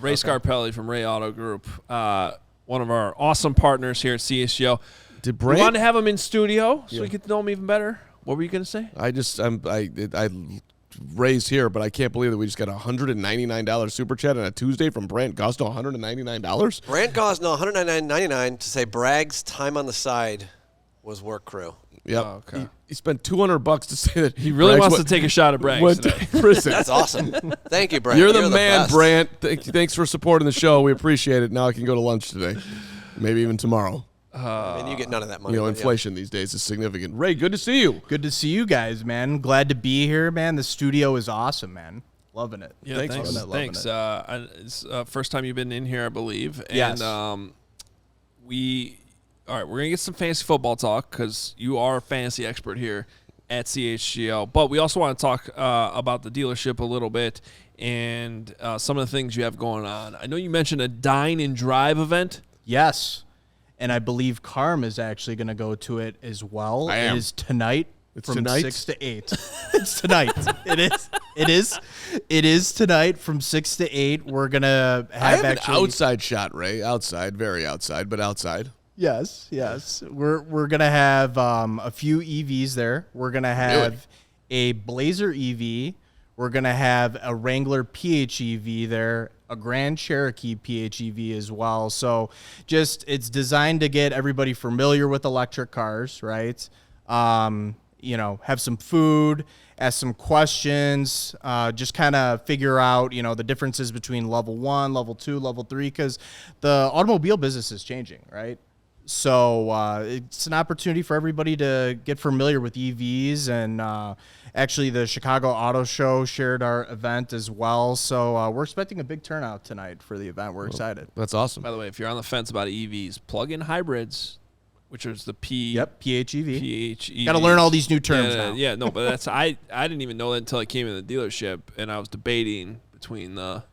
Ray Scarpelli from Ray Auto Group, one of our awesome partners here at CHGO. We wanted to have him in studio so we get to know him even better. What were you going to say? Ray's here, but I can't believe that we just got a $199 super chat on a Tuesday from Brant Gosnell. $199. Brant Gosnell, $199.99 to say Bragg's time on the side was work crew. Yep. Oh, okay. He spent $200 to say that he really wants to take a shot at Bragg today. That's awesome. Thank you, Brant. You're the man, best. Brant. Thanks for supporting the show. We appreciate it. Now I can go to lunch today, maybe even tomorrow. And you get none of that money. You know, inflation these days is significant. Ray, good to see you. Good to see you guys, man. Glad to be here, man. The studio is awesome, man. Loving it. Yeah, thanks. Thanks. It's first time you've been in here, I believe. Yes. And all right, we're going to get some fantasy football talk because you are a fantasy expert here at CHGO. But we also want to talk about the dealership a little bit and some of the things you have going on. I know you mentioned a Dine and Drive event. Yes. And I believe Carm is actually going to go to it as well. I am. It is tonight from tonight? 6 to 8. It's tonight. It is tonight from 6 to 8. We're going to have I have actually an outside shot, Ray. Outside, very outside, but outside. Yes. We're going to have a few EVs there. We're going to have a Blazer EV. We're going to have a Wrangler PHEV there, a Grand Cherokee PHEV as well. So it's designed to get everybody familiar with electric cars, right? Have some food, ask some questions, just kind of figure out, the differences between level 1, level 2, level 3, because the automobile business is changing, right? So it's an opportunity for everybody to get familiar with EVs, and actually the Chicago Auto Show shared our event as well. So we're expecting a big turnout tonight for the event. We're excited. That's awesome. By the way, if you're on the fence about EVs, plug-in hybrids, which is the PHEV. Got to learn all these new terms now. Yeah, no, but that's I didn't even know that until I came in the dealership, and I was debating between the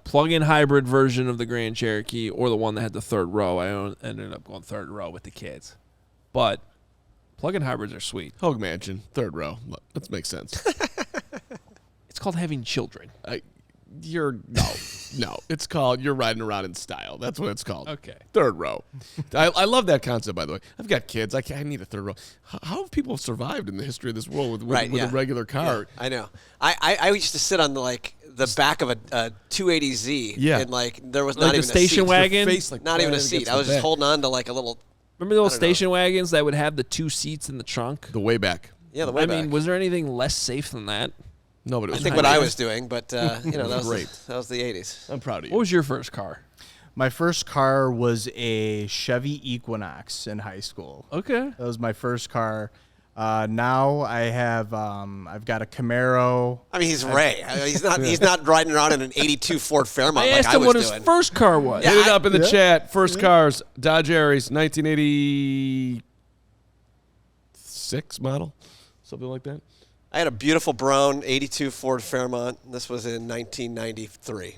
plug-in hybrid version of the Grand Cherokee or the one that had the third row. I ended up going third row with the kids. But plug-in hybrids are sweet. Hogue Mansion, third row. That makes sense. It's called having children. No. It's called you're riding around in style. That's what it's called. Okay. Third row. I love that concept, by the way. I've got kids. I need a third row. How have people survived in the history of this world with a regular car? Yeah, I know. I used to sit on the back of a 280Z. Yeah. And there was Like not the even station a seat. wagon? Not even a seat. I was just holding on to a little. Remember those station wagons that would have the 2 seats in the trunk? The way back. Yeah, the way back. I mean, was there anything less safe than that? No, but it was I think what I was doing, but that was the 80s. I'm proud of you. What was your first car? My first car was a Chevy Equinox in high school. Okay. That was my first car. Now I have I've got a Camaro. I mean, he's Ray. He's not riding around in an 82 Ford Fairmont I asked him what his first car was. Hit it up in the chat. First cars, Dodge Aries, 1986 model, something like that. I had a beautiful brown 82 Ford Fairmont. This was in 1993.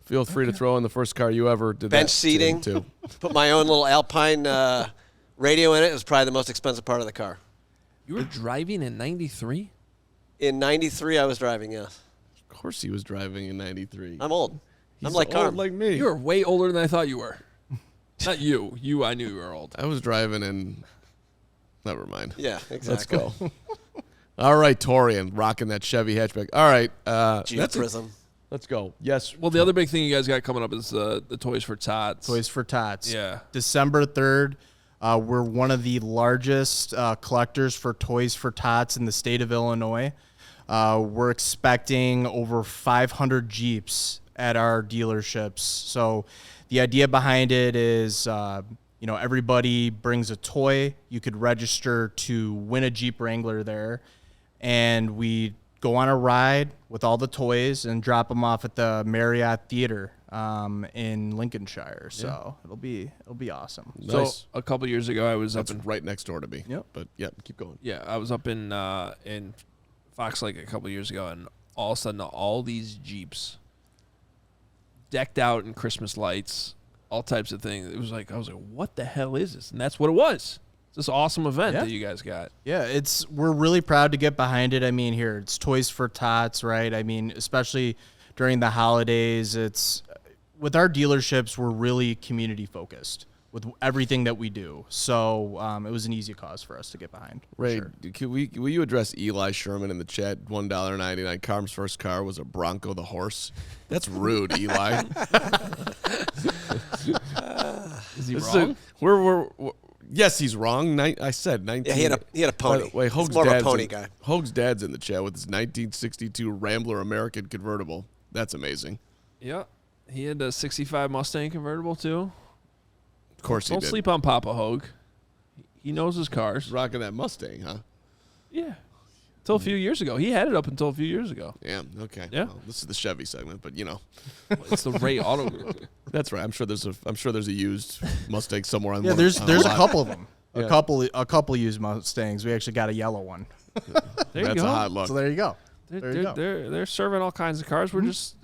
Feel free to throw in the first car you ever did. Bench seating. Too. Put my own little Alpine radio in it. It was probably the most expensive part of the car. You were driving in 93? In 93, I was driving, yes. Of course he was driving in 93. I'm old. He's I'm like old Carm. like me. You were way older than I thought you were. Not you. I knew you were old. I was driving in... Never mind. Yeah, exactly. Let's go. All right, Torian, rocking that Chevy hatchback. All right. Jeep Prism. Let's go. Yes. Well, the other big thing you guys got coming up is the Toys for Tots. Toys for Tots. Yeah. December 3rd. We're one of the largest collectors for Toys for Tots in the state of Illinois. We're expecting over 500 Jeeps at our dealerships. So the idea behind it is, everybody brings a toy. You could register to win a Jeep Wrangler there. And we go on a ride with all the toys and drop them off at the Marriott Theater in Lincolnshire. So it'll be awesome. Nice. So a couple years ago, I was That's up in right next door to me. Yep. But keep going. Yeah, I was up in Fox Lake a couple years ago, and all of a sudden, all these Jeeps decked out in Christmas lights, all types of things. I was like, what the hell is this? And that's what it was. It's this awesome event that you guys got. Yeah, we're really proud to get behind it. I mean, it's Toys for Tots, right? I mean, especially during the holidays. It's with our dealerships, we're really community focused with everything that we do. So it was an easy cause for us to get behind. Ray, Sure. will you address Eli Sherman in the chat? $1.99. Carm's first car was a Bronco the horse. That's rude, Eli. Is he wrong? We're yes, he's wrong. I said 19. Yeah, he had a pony. Wait, He's more of a pony guy. Hoag's dad's in the chat with his 1962 Rambler American convertible. That's amazing. Yeah. He had a 65 Mustang convertible, too. Of course he Don't did. sleep on Papa Hoag. He knows his cars. Rocking that Mustang, huh? Yeah. Until a few years ago. He had it up until a few years ago. Yeah, okay. Yeah. Well, this is the Chevy segment, but It's the Ray Auto Group. that's right. I'm sure there's a used Mustang somewhere on Yeah, one- there's on a lot. couple of them. Yeah. A couple used Mustangs. We actually got a yellow one. There you That's go. a hot look. So there you go. There you go. They're serving all kinds of cars. We're just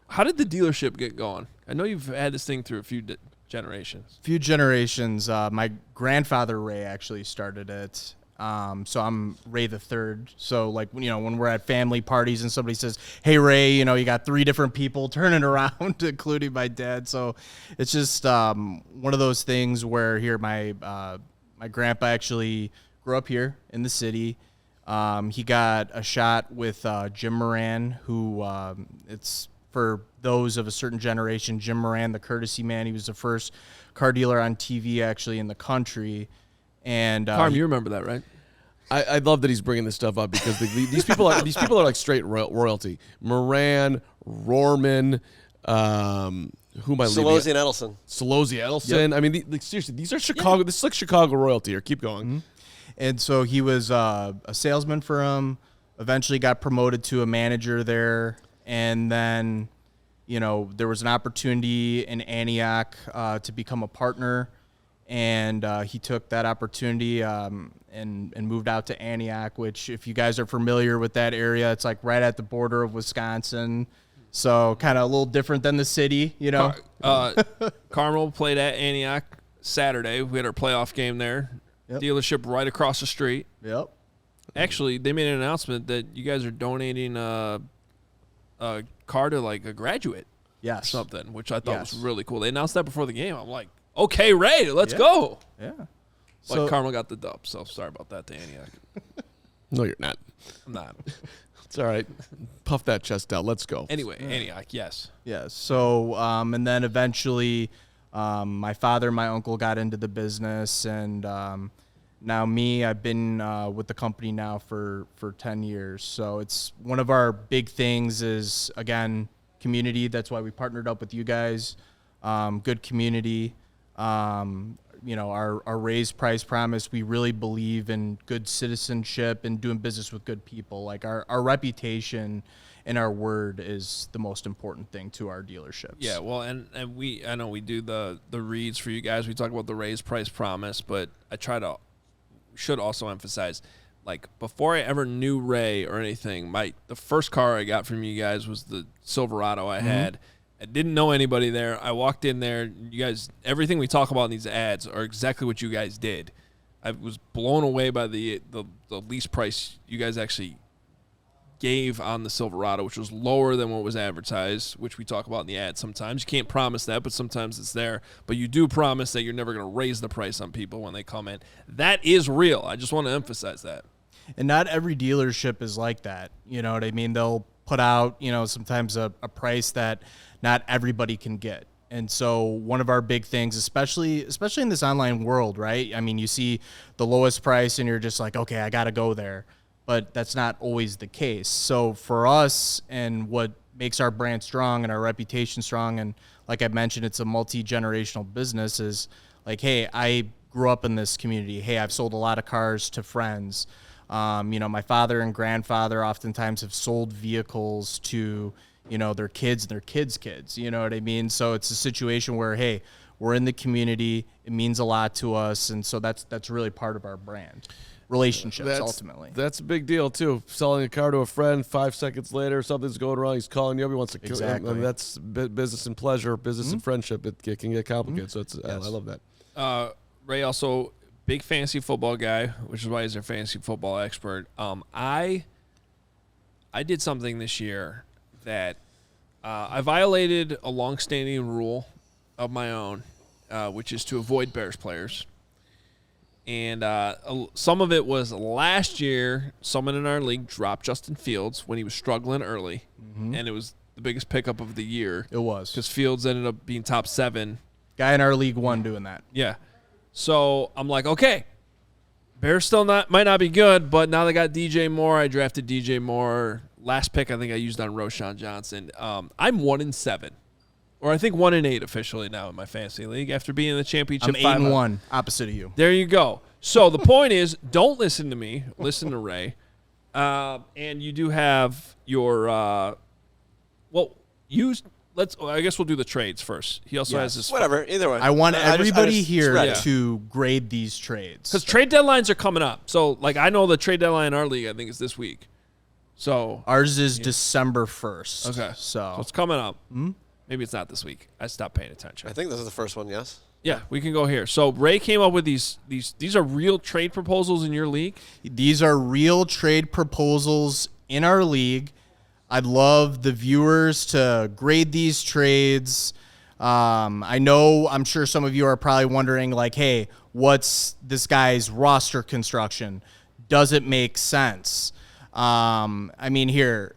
how did the dealership get going? I know you've had this thing through a few generations. Few generations. My grandfather Ray actually started it. So I'm Ray the third. So like when we're at family parties and somebody says, "Hey Ray, you got 3 different people turning around, including my dad." So it's just one of those things where here my grandpa actually grew up here in the city. He got a shot with Jim Moran, who it's for those of a certain generation. Jim Moran, the courtesy man. He was the first car dealer on TV actually in the country. And Carm, you remember that, right? I love that he's bringing this stuff up because these people are like straight royalty. Moran, Rorman, who am I leaving? Solozzi and Edelson. Solozzi Edelson. Yep. I mean, seriously, these are Chicago. This is like Chicago royalty here. Keep going. Mm-hmm. And so he was a salesman for him, eventually got promoted to a manager there. And then, there was an opportunity in Antioch to become a partner. And he took that opportunity and moved out to Antioch, which if you guys are familiar with that area, it's like right at the border of Wisconsin. So kind of a little different than the city, Carmel played at Antioch Saturday. We had our playoff game there. Yep. Dealership right across the street. Yep. Actually, they made an announcement that you guys are donating a car to like a graduate Yes. or something, which I thought Yes. was really cool. They announced that before the game. I'm like, okay, Ray, let's go. Yeah. But Carmel got the dub, so sorry about that to Antioch. No, you're not. I'm not. It's all right. Puff that chest out. Let's go. Anyway, Antioch, yes. Yeah. So, and then eventually, my father and my uncle got into the business, and now I've been with the company now for 10 years. So it's one of our big things is, again, community. That's why we partnered up with you guys. Good community. Our raised price promise, we really believe in good citizenship and doing business with good people. Like our reputation and our word is the most important thing to our dealerships. Yeah, well, and I know we do the reads for you guys. We talk about the raised price promise, but I should also emphasize, like, before I ever knew Ray or anything, the first car I got from you guys was the Silverado I had. I didn't know anybody there. I walked in there. You guys, everything we talk about in these ads are exactly what you guys did. I was blown away by the lease price you guys actually gave on the Silverado, which was lower than what was advertised, which we talk about in the ad sometimes. You can't promise that, but sometimes it's there. But you do promise that you're never going to raise the price on people when they come in. That is real. I just want to emphasize that. And not every dealership is like that. You know what I mean? They'll put out, sometimes a price that not everybody can get. And so one of our big things, especially in this online world, right? I mean, you see the lowest price and you're just like, okay, I got to go there. But that's not always the case. So for us, and what makes our brand strong and our reputation strong, and like I mentioned, it's a multi-generational business, is like, hey, I grew up in this community. Hey, I've sold a lot of cars to friends. My father and grandfather oftentimes have sold vehicles to, their kids and their kids' kids. You know what I mean? So it's a situation where, hey, we're in the community. It means a lot to us. And so that's really part of our brand. Relationships, ultimately. That's a big deal, too. Selling a car to a friend, 5 seconds later, something's going wrong, he's calling you up, he wants to kill you. Exactly. That's business and pleasure, business and friendship. It can get complicated, so I love that. Ray also big fantasy football guy, which is why he's our fantasy football expert. I I did something this year that I violated a long-standing rule of my own, which is to avoid Bears players. And some of it was last year, someone in our league dropped Justin Fields when he was struggling early, and it was the biggest pickup of the year. It was. Because Fields ended up being top 7. Guy in our league won doing that. Yeah. So I'm like, okay, Bears still might not be good, but now they got DJ Moore. I drafted DJ Moore. Last pick I think I used on Roschon Johnson. I'm 1-7. Or I think 1-8 officially now in my fantasy league after being in the championship. I'm 8-1, opposite of you. There you go. So the point is, don't listen to me. Listen to Ray. And you do have your I guess we'll do the trades first. He also has this. Whatever. Either way. I want everybody just here spread it. to grade these trades. Because trade deadlines are coming up. So, like, I know the trade deadline in our league, I think, is this week. So Ours is December 1st. Okay. So it's coming up. Maybe it's not this week. I stopped paying attention. I think this is the first one, yes? Yeah, we can go here. So Ray came up with these are real trade proposals in your league? these are real trade proposals in our league. I'd love the viewers to grade these trades. I'm sure some of you are probably wondering, like, hey, what's this guy's roster construction? Does it make sense? Here,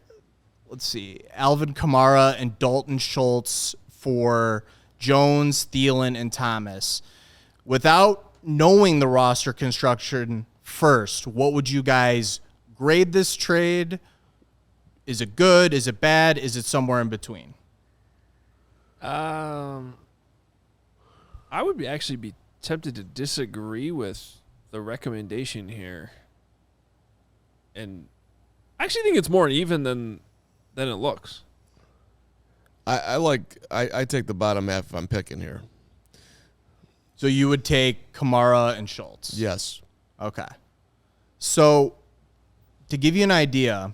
let's see. Alvin Kamara and Dalton Schultz for Jones, Thielen, and Thomas. Without knowing the roster construction first, what would you guys grade this trade? Is it good? Is it bad? Is it somewhere in between? I would actually be tempted to disagree with the recommendation here. And I actually think it's more even than it looks. I take the bottom half if I'm picking here. So you would take Kamara and Schultz? Yes. Okay. So to give you an idea,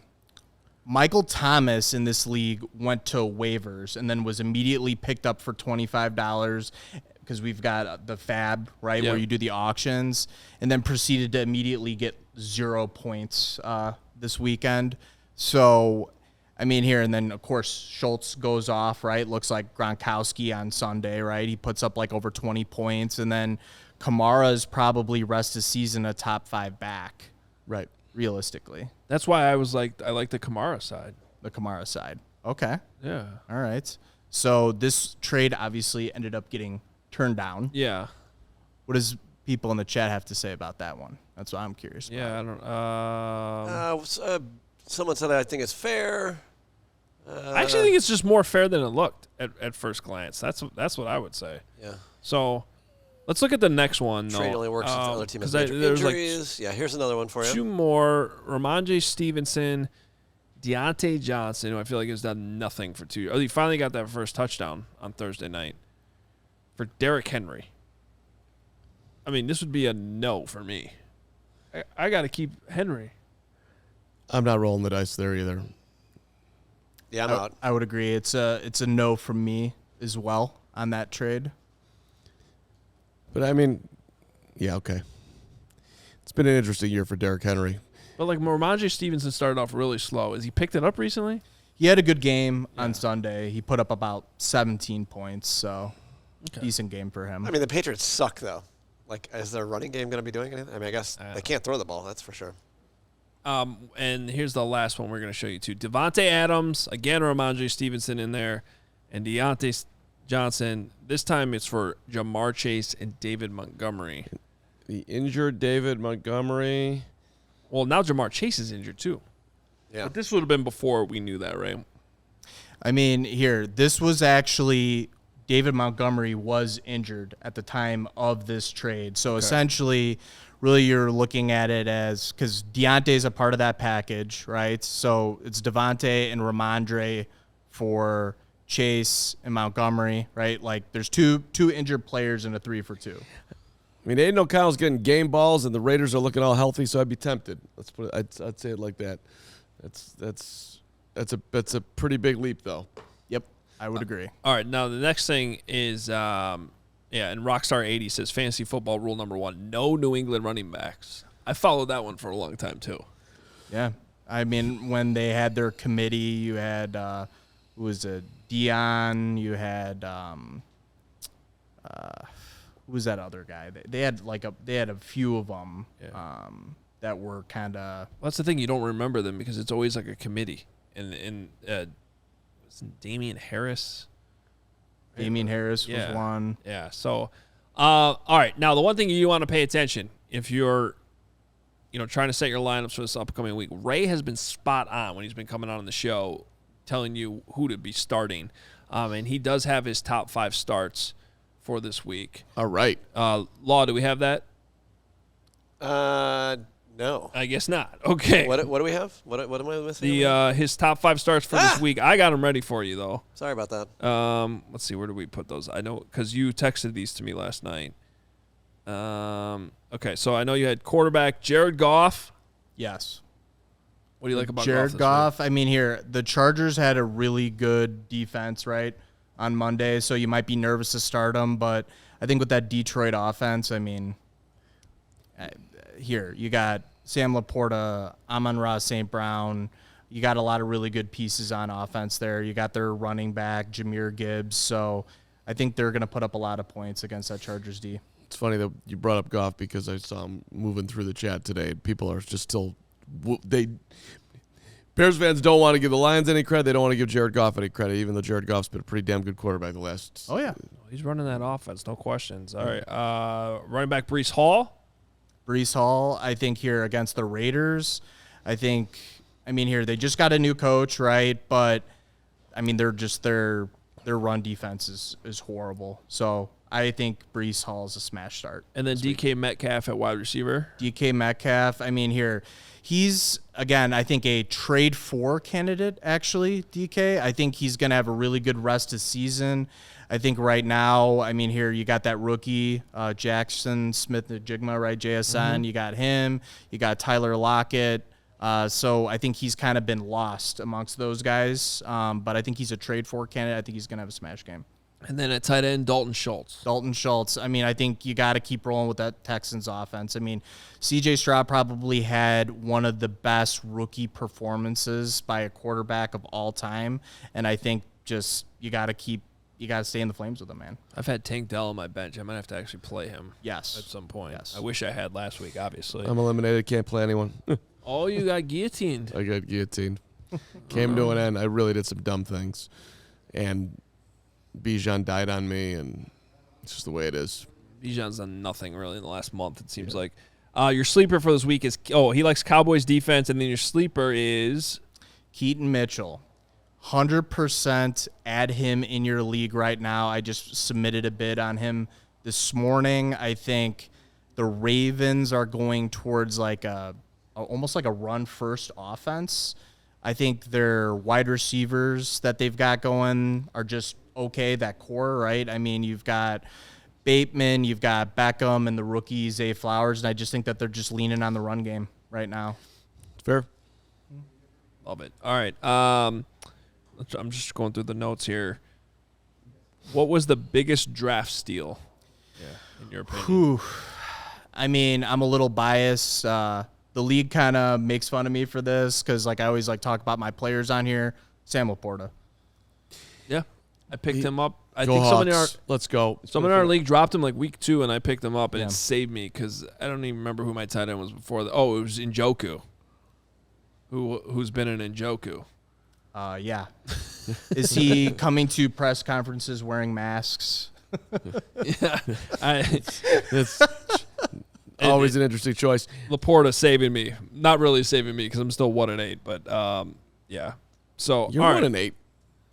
Michael Thomas in this league went to waivers and then was immediately picked up for $25 because we've got the Fab, right, Yeah. where you do the auctions, and then proceeded to immediately get 0 points this weekend. So, here, and then, of course, Schultz goes off, right? Looks like Gronkowski on Sunday, right? He puts up, like, over 20 points. And then Kamara's probably rest of season a top 5 back. Right. Realistically. That's why I was like, I like the Kamara side. The Kamara side. Okay. Yeah. All right. So this trade obviously ended up getting turned down. Yeah. What does people in the chat have to say about that one? That's what I'm curious about. Yeah, I don't. Someone said I think it's fair. I actually think it's just more fair than it looked at first glance. That's what I would say. Yeah. So let's look at the next one. Trade only works if the other team has 'cause major there's injuries. Here's another one for you. 2 more. Ramondre Stevenson, Deontay Johnson, who I feel like has done nothing for 2 years. Oh, he finally got that first touchdown on Thursday night for Derrick Henry. This would be a no for me. I got to keep Henry. I'm not rolling the dice there either. Yeah, I'm out. I would agree. It's a no from me as well on that trade. But yeah, okay. It's been an interesting year for Derrick Henry. But like Ramondre Stevenson started off really slow. Has he picked it up recently? He had a good game on Sunday. He put up about 17 points, so decent game for him. The Patriots suck, though. Like, is their running game going to be doing anything? I guess they can't throw the ball, that's for sure. And here's the last one we're going to show you too. Devontae Adams, again, Ramondre Stevenson in there, and Deontay Johnson. This time it's for Jamar Chase and David Montgomery. The injured David Montgomery. Well, now Jamar Chase is injured too. Yeah. But this would have been before we knew that, right? This was actually David Montgomery was injured at the time of this trade. So essentially, really you're looking at it as, because Deontay's a part of that package, right? So it's Devontae and Ramondre for Chase and Montgomery, right? Like there's two injured players in a 3-for-2. Aiden O'Connell's getting game balls, and the Raiders are looking all healthy, so I'd be tempted. Let's put it, I'd say it like that. That's a pretty big leap, though. Yep, I would agree. All right, now the next thing is, and Rockstar 80 says fantasy football rule number 1: no New England running backs. I followed that one for a long time too. Yeah. I mean, when they had their committee, you had who was it? Dion. You had who was that other guy? They had a few of them that were kind of. Well, that's the thing. You don't remember them because it's always like a committee. And Damian Harris. Damian Harris was one. Yeah. So, all right. Now, the one thing you want to pay attention if you're, trying to set your lineups for this upcoming week, Ray has been spot on when he's been coming on the show, telling you who to be starting, and he does have his top 5 starts for this week. All right. Law, do we have that? No. I guess not. Okay. What do we have? What am I missing? His top 5 starts for this week. I got them ready for you though. Sorry about that. Let's see, where do we put those? I know because you texted these to me last night. Okay, so I know you had quarterback Jared Goff. Yes. What do you like about Jared Goff? I mean, here the Chargers had a really good defense, right, on Monday. So you might be nervous to start them, but I think with that Detroit offense, I mean. Here, you got Sam Laporta, Amon-Ra St. Brown. You got a lot of really good pieces on offense there. You got their running back, Jahmyr Gibbs. So I think they're going to put up a lot of points against that Chargers D. It's funny that you brought up Goff because I saw him moving through the chat today. People are just still Bears fans don't want to give the Lions any credit. They don't want to give Jared Goff any credit, even though Jared Goff's been a pretty damn good quarterback the last. Oh, yeah. He's running that offense, no questions. All right. Running back Breece Hall. Breece Hall, I think here against the Raiders, here they just got a new coach, right? But I mean, they're just their run defense is horrible. So I think Breece Hall is a smash start. And then DK Metcalf at wide receiver. DK Metcalf, I mean, here he's again, I think a trade for candidate. Actually, DK, I think he's going to have a really good rest of season. I think right now, I mean, here you got that rookie, Jackson Smith-Njigba, right, JSN. Mm-hmm. You got him. You got Tyler Lockett. So I think he's kind of been lost amongst those guys. But I think he's a trade for candidate. I think he's going to have a smash game. And then at tight end, Dalton Schultz. I mean, I think you got to keep rolling with that Texans offense. I mean, C.J. Stroud probably had one of the best rookie performances by a quarterback of all time. And I think just you got to stay in the flames with him, man. I've had Tank Dell on my bench. I might have to actually play him. Yes. At some point. Yes. I wish I had last week, obviously. I'm eliminated. Can't play anyone. Oh, you got guillotined. I got guillotined. Came to an end. I really did some dumb things. And Bijan died on me, and it's just the way it is. Bijan's done nothing really in the last month, it seems like. Your sleeper for this week is, he likes Cowboys defense, and then your sleeper is? Keaton Mitchell. 100% add him in your league right now. I just submitted a bid on him this morning. I think the Ravens are going towards almost like a run-first offense. I think their wide receivers that they've got going are just okay, that core, right? I mean, you've got Bateman, you've got Beckham, and the rookie Zay Flowers, and I just think that they're just leaning on the run game right now. Fair. Love it. All right. I'm just going through the notes here. What was the biggest draft steal? In your opinion? I mean, I'm a little biased. The league kind of makes fun of me for this because, I always talk about my players on here. Sam Laporta. Yeah, I picked him up. I Go think Hawks. Let's go. Someone in our league dropped him week 2, and I picked him up, and it saved me because I don't even remember who my tight end was before. It was Njoku. Who's been in Njoku? Yeah. Is he coming to press conferences wearing masks? Yeah. It's always an interesting choice. Laporta saving me. Not really saving me because I'm still 1-8, but yeah. So You're 1-8.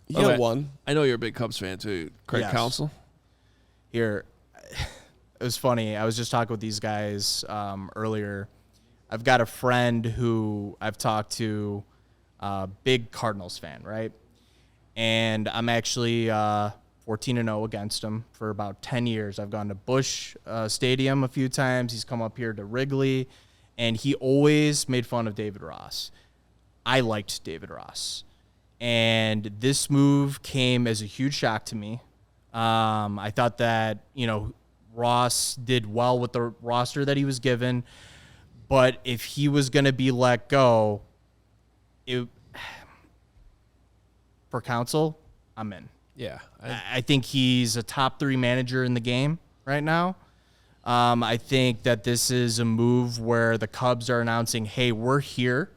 You got one. I know you're a big Cubs fan too, Craig Counsell. Here, it was funny. I was just talking with these guys earlier. I've got a friend who I've talked to, big Cardinals fan, right? And I'm actually 14-0 against him for about 10 years. I've gone to Busch Stadium a few times. He's come up here to Wrigley, and he always made fun of David Ross. I liked David Ross. And this move came as a huge shock to me. I thought that, Ross did well with the roster that he was given. But if he was going to be let go, for Council, I'm in. Yeah. I think he's a top 3 manager in the game right now. I think that this is a move where the Cubs are announcing, hey, we're here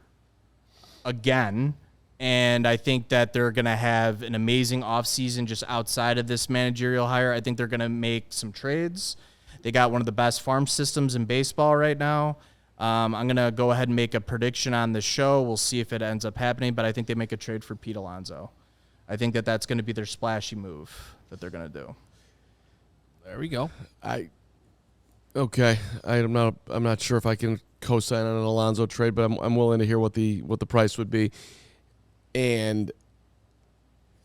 again. And I think that they're going to have an amazing offseason just outside of this managerial hire. I think they're going to make some trades. They got one of the best farm systems in baseball right now. I'm going to go ahead and make a prediction on the show. We'll see if it ends up happening, but I think they make a trade for Pete Alonso. I think that that's going to be their splashy move that they're going to do. There we go. Okay. I'm not sure if I can co-sign on an Alonso trade, but I'm willing to hear what the price would be. And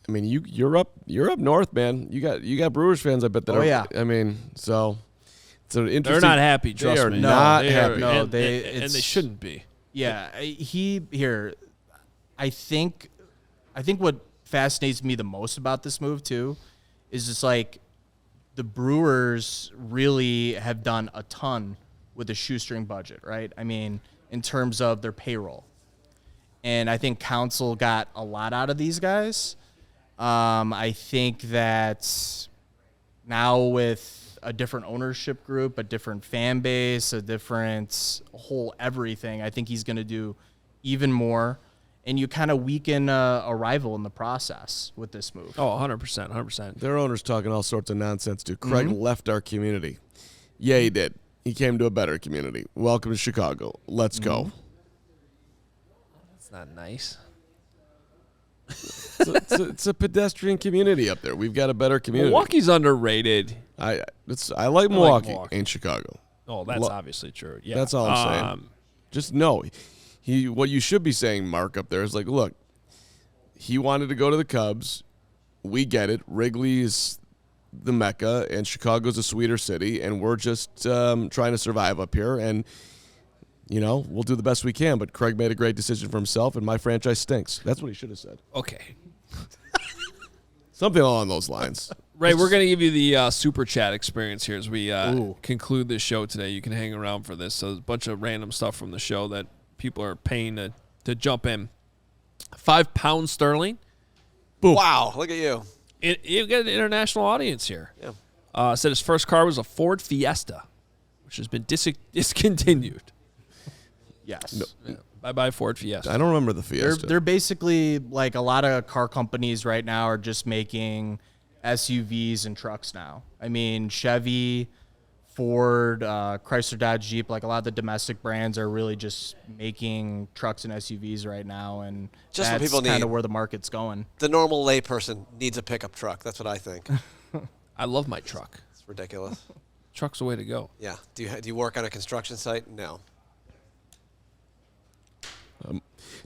I mean, you're up north, man. You got Brewers fans, I bet that. Yeah. I mean, so it's an interesting. They're not happy. Trust they are me. not they happy. Are, No, and they shouldn't be. Yeah, I think what fascinates me the most about this move too is just like the Brewers really have done a ton with a shoestring budget, right? I mean, in terms of their payroll. And I think Council got a lot out of these guys. I think that now with a different ownership group, a different fan base, a different whole everything, I think he's going to do even more. And you kind of weaken a rival in the process with this move. Oh, 100%, 100%. Their owner's talking all sorts of nonsense, dude. Craig left our community. Yeah, he did. He came to a better community. Welcome to Chicago. Let's go. That's not nice. It's a pedestrian community up there. We've got a better community. Milwaukee's underrated. I like Milwaukee. Ain't Chicago. Oh, that's obviously true. Yeah, That's all I'm saying. Just know what you should be saying, Mark, up there is like, look, he wanted to go to the Cubs. We get it. Wrigley is the Mecca, and Chicago's a sweeter city, and we're just trying to survive up here. And we'll do the best we can. But Craig made a great decision for himself, and my franchise stinks. That's what he should have said. Okay. Something along those lines. Ray, we're going to give you the super chat experience here as we conclude this show today. You can hang around for this. So there's a bunch of random stuff from the show that people are paying to jump in. £5 sterling. Boom. Wow, look at you. You get an international audience here. Yeah. Said his first car was a Ford Fiesta, which has been discontinued. Yes. Yeah. Bye-bye Ford Fiesta. I don't remember the Fiesta. They're basically like a lot of car companies right now are just making SUVs and trucks now. I mean, Chevy, Ford, Chrysler, Dodge, Jeep, like a lot of the domestic brands are really just making trucks and SUVs right now, and Just what that's people kind need. of where the market's going. The normal layperson needs a pickup truck. That's what I think. I love my truck. It's ridiculous. Truck's the way to go. Yeah. Do you work on a construction site? No.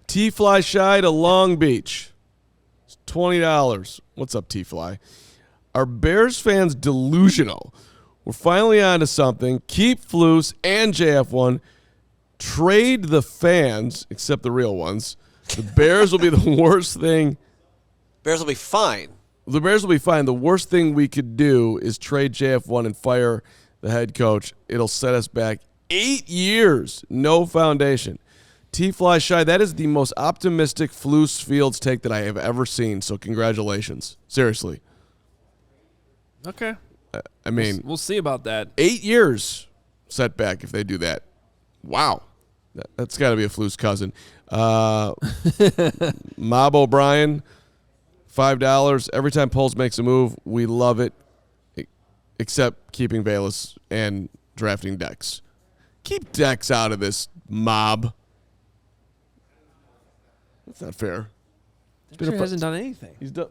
T-Fly Shy to Long Beach. It's $20. What's up, T-Fly? Are Bears fans delusional? We're finally on to something. Keep Flus and JF1. Trade the fans, except the real ones. The Bears will be the worst thing. Bears will be fine. The Bears will be fine. The worst thing we could do is trade JF1 and fire the head coach. It'll set us back 8 years. No foundation. T-Fly Shy, that is the most optimistic Flus Fields take that I have ever seen, so congratulations. Seriously. Okay. I mean, We'll see about that. 8 years setback if they do that. Wow. That's got to be a Flus cousin. Mob O'Brien, $5. Every time Poles makes a move, we love it, except keeping Bayless and drafting Dex. Keep Dex out of this, Mob. That's not fair. He hasn't done anything. He's done.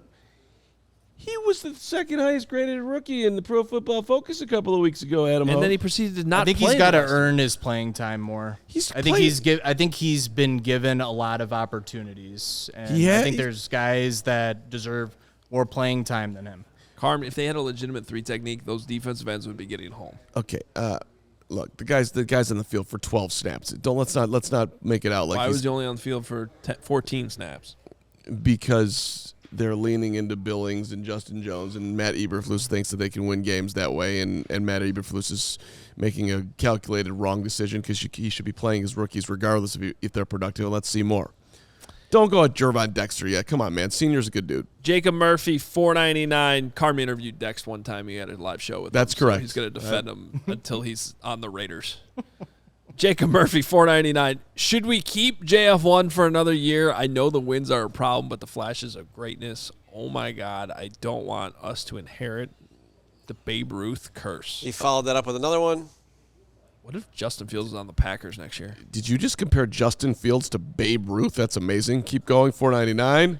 He was the second highest graded rookie in the Pro Football Focus a couple of weeks ago, Adam. And then he proceeded to not I think play he's got to the rest of it. earn his playing time more. I think he's been given a lot of opportunities, and I think there's guys that deserve more playing time than him. Carm, if they had a legitimate 3 technique, those defensive ends would be getting home. Okay. Look, the guy's on the field for 12 snaps. Let's not make it out like Why he's was he only on the field for 14 snaps? because they're leaning into Billings and Justin Jones, and Matt Eberflus thinks that they can win games that way, and Matt Eberflus is making a calculated wrong decision because he should be playing his rookies regardless if they're productive. Let's see more. Don't go at Jervon Dexter yet. Come on, man. Senior's a good dude. Jacob Murphy, $4.99. Carmi interviewed Dex one time. He had a live show with him. That's correct. So he's going to defend him until he's on the Raiders. Jacob Murphy, $4.99. Should we keep JF1 for another year? I know the wins are a problem, but the flashes of greatness, oh my God, I don't want us to inherit the Babe Ruth curse. He followed that up with another one. What if Justin Fields is on the Packers next year? Did you just compare Justin Fields to Babe Ruth? That's amazing. Keep going, $4.99.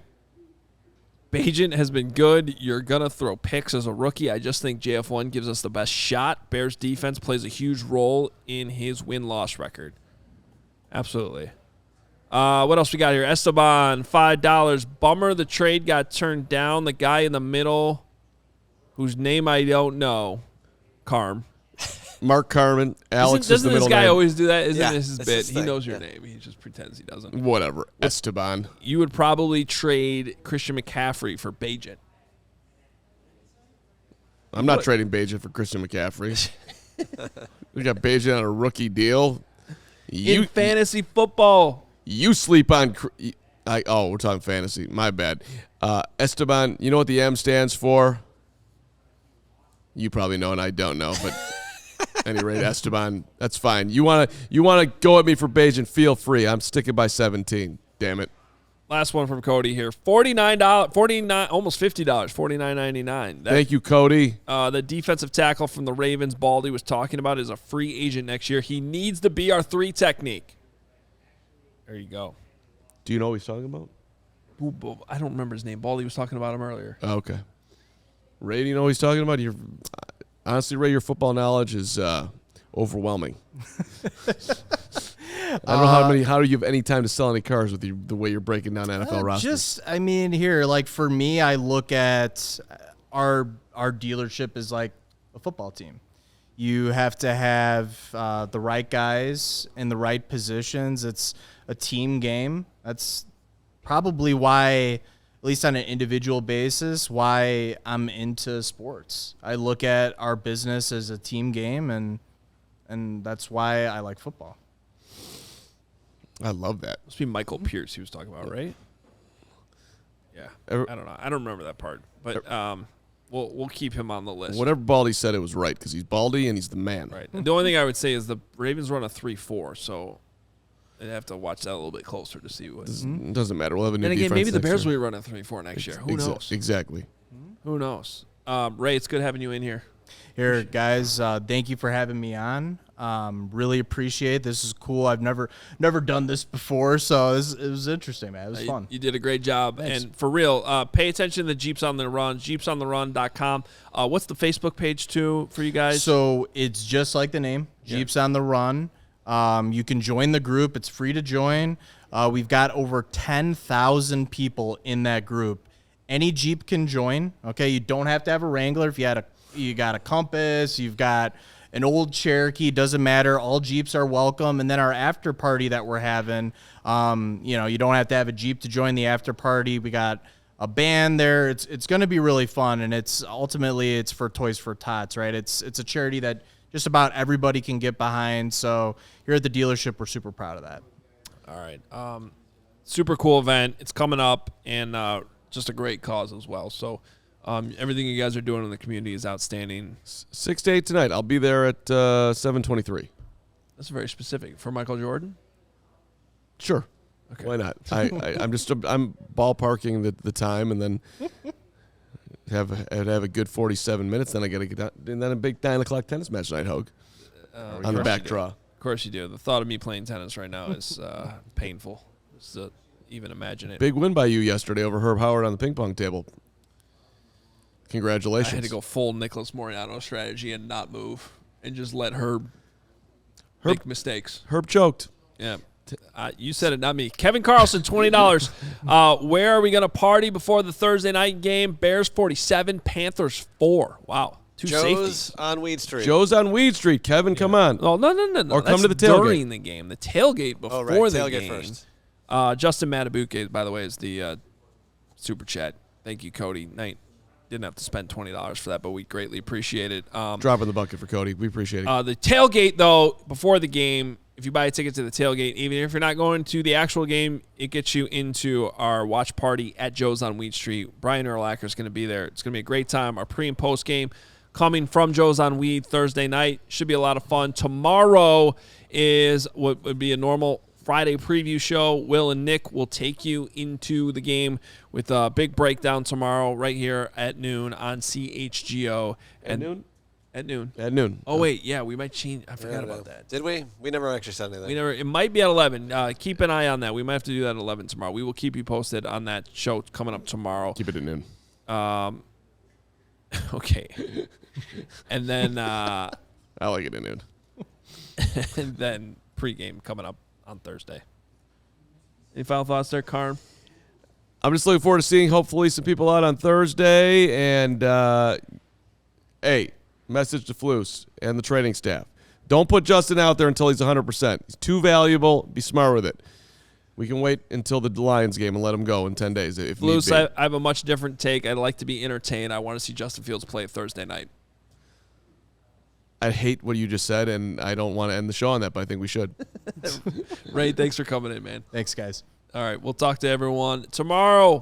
Bagent has been good. You're going to throw picks as a rookie. I just think JF1 gives us the best shot. Bears defense plays a huge role in his win-loss record. Absolutely. What else we got here? Esteban, $5. Bummer the trade got turned down. The guy in the middle, whose name I don't know, Carm. Mark Carmen. Alex Doesn't is the middle this guy name. always do that? Isn't Yeah, this his that's bit? his He thing, knows your yeah. name. He just pretends he doesn't. Whatever. Esteban. You would probably trade Christian McCaffrey for Bagent. I'm not trading Bagent for Christian McCaffrey. We got Bagent on a rookie deal. In fantasy football. You sleep on. We're talking fantasy. My bad. Esteban, you know what the M stands for? You probably know, and I don't know. But at any rate, Esteban, that's fine. You wanna go at me for Bagent? Feel free. I'm sticking by 17. Damn it. Last one from Cody here. $49, almost $50, $49.99. Thank you, Cody. The defensive tackle from the Ravens, Baldy, was talking about is a free agent next year. He needs the BR3 technique. There you go. Do you know what he's talking about? I don't remember his name. Baldy was talking about him earlier. Oh, okay. Ray, do you know what he's talking about? Honestly, Ray, your football knowledge is overwhelming. I don't know how do you have any time to sell any cars with the way you're breaking down NFL rosters? Like for me, I look at our dealership is like a football team. You have to have the right guys in the right positions. It's a team game. That's probably why, at least on an individual basis, why I'm into sports. I look at our business as a team game, and that's why I like football. I love that. Must be Michael Pierce he was talking about, right? Yeah. I don't know. I don't remember that part. But we'll keep him on the list. Whatever Baldy said, it was right because he's Baldy and he's the man. Right. And the only thing I would say is the Ravens run a 3-4, so I'd have to watch that a little bit closer to see what. It doesn't matter. We'll have a new And again, defense maybe the next Bears year. will run a 3-4 next year. Who knows? Exactly. Who knows? Ray, it's good having you in here. Here, guys, thank you for having me on. Really appreciate it. This is cool. I've never done this before, so it was interesting, man. It was fun. You did a great job. Thanks. And for real, pay attention to the Jeeps on the Run, jeepsontherun.com. What's the Facebook page, too, for you guys? So it's just like the name, Jeeps on the Run. You can join the group. It's free to join. We've got over 10,000 people in that group. Any Jeep can join. Okay, you don't have to have a Wrangler. If you got a Compass, you've got an old Cherokee, doesn't matter. All Jeeps are welcome. And then our after party that we're having, you don't have to have a Jeep to join the after party. We got a band there. It's going to be really fun, and it's ultimately for Toys for Tots, right? It's a charity that just about everybody can get behind. So here at the dealership, we're super proud of that. All right. Super cool event. It's coming up, and just a great cause as well. So everything you guys are doing in the community is outstanding. 6 to 8 tonight. I'll be there at 7:23. That's very specific. For Michael Jordan? Sure. Okay. Why not? I'm ballparking the time and then have a good 47 minutes. Then I got to get out, and then a big 9 o'clock tennis match tonight, Hogue, on the back draw. Of course you do. The thought of me playing tennis right now is painful. Just to even imagine it. Big win by you yesterday over Herb Howard on the ping pong table. Congratulations. I had to go full Nicholas Moriano strategy and not move and just let Herb make mistakes. Herb choked. Yeah. You said it, not me. Kevin Carlson, $20. Where are we going to party before the Thursday night game? Bears 47, Panthers 4. Wow. Two Joe's safeties. on Weed Street. Joe's on Weed Street. Kevin, come on. Oh, no. Or come That's to the tailgate. during the game. The tailgate before the tailgate game. first. Justin Matabuke, by the way, is the super chat. Thank you, Cody. Knight. Didn't have to spend $20 for that, but we greatly appreciate it. Drop in the bucket for Cody. We appreciate it. The tailgate, though, before the game, if you buy a ticket to the tailgate, even if you're not going to the actual game, it gets you into our watch party at Joe's on Weed Street. Brian Urlacher is going to be there. It's going to be a great time. Our pre- and post-game coming from Joe's on Weed Thursday night. Should be a lot of fun. Tomorrow is what would be a normal Friday preview show. Will and Nick will take you into the game with a big breakdown tomorrow right here at noon on CHGO. At noon? At noon. At noon. Oh, wait. Yeah, we might change. I forgot about that. Did we? We never actually said anything. It might be at 11. Keep an eye on that. We might have to do that at 11 tomorrow. We will keep you posted on that show coming up tomorrow. Keep it at noon. Okay. And then I like it at noon. and then pregame coming up on Thursday. Any final thoughts there, Karn? I'm just looking forward to seeing hopefully some people out on Thursday. And, hey, message to Flus and the training staff. Don't put Justin out there until he's 100%. He's too valuable. Be smart with it. We can wait until the Lions game and let him go in 10 days if need Flus, be. I have a much different take. I'd like to be entertained. I want to see Justin Fields play Thursday night. I hate what you just said, and I don't want to end the show on that, but I think we should. Ray, thanks for coming in, man. Thanks, guys. All right, we'll talk to everyone tomorrow.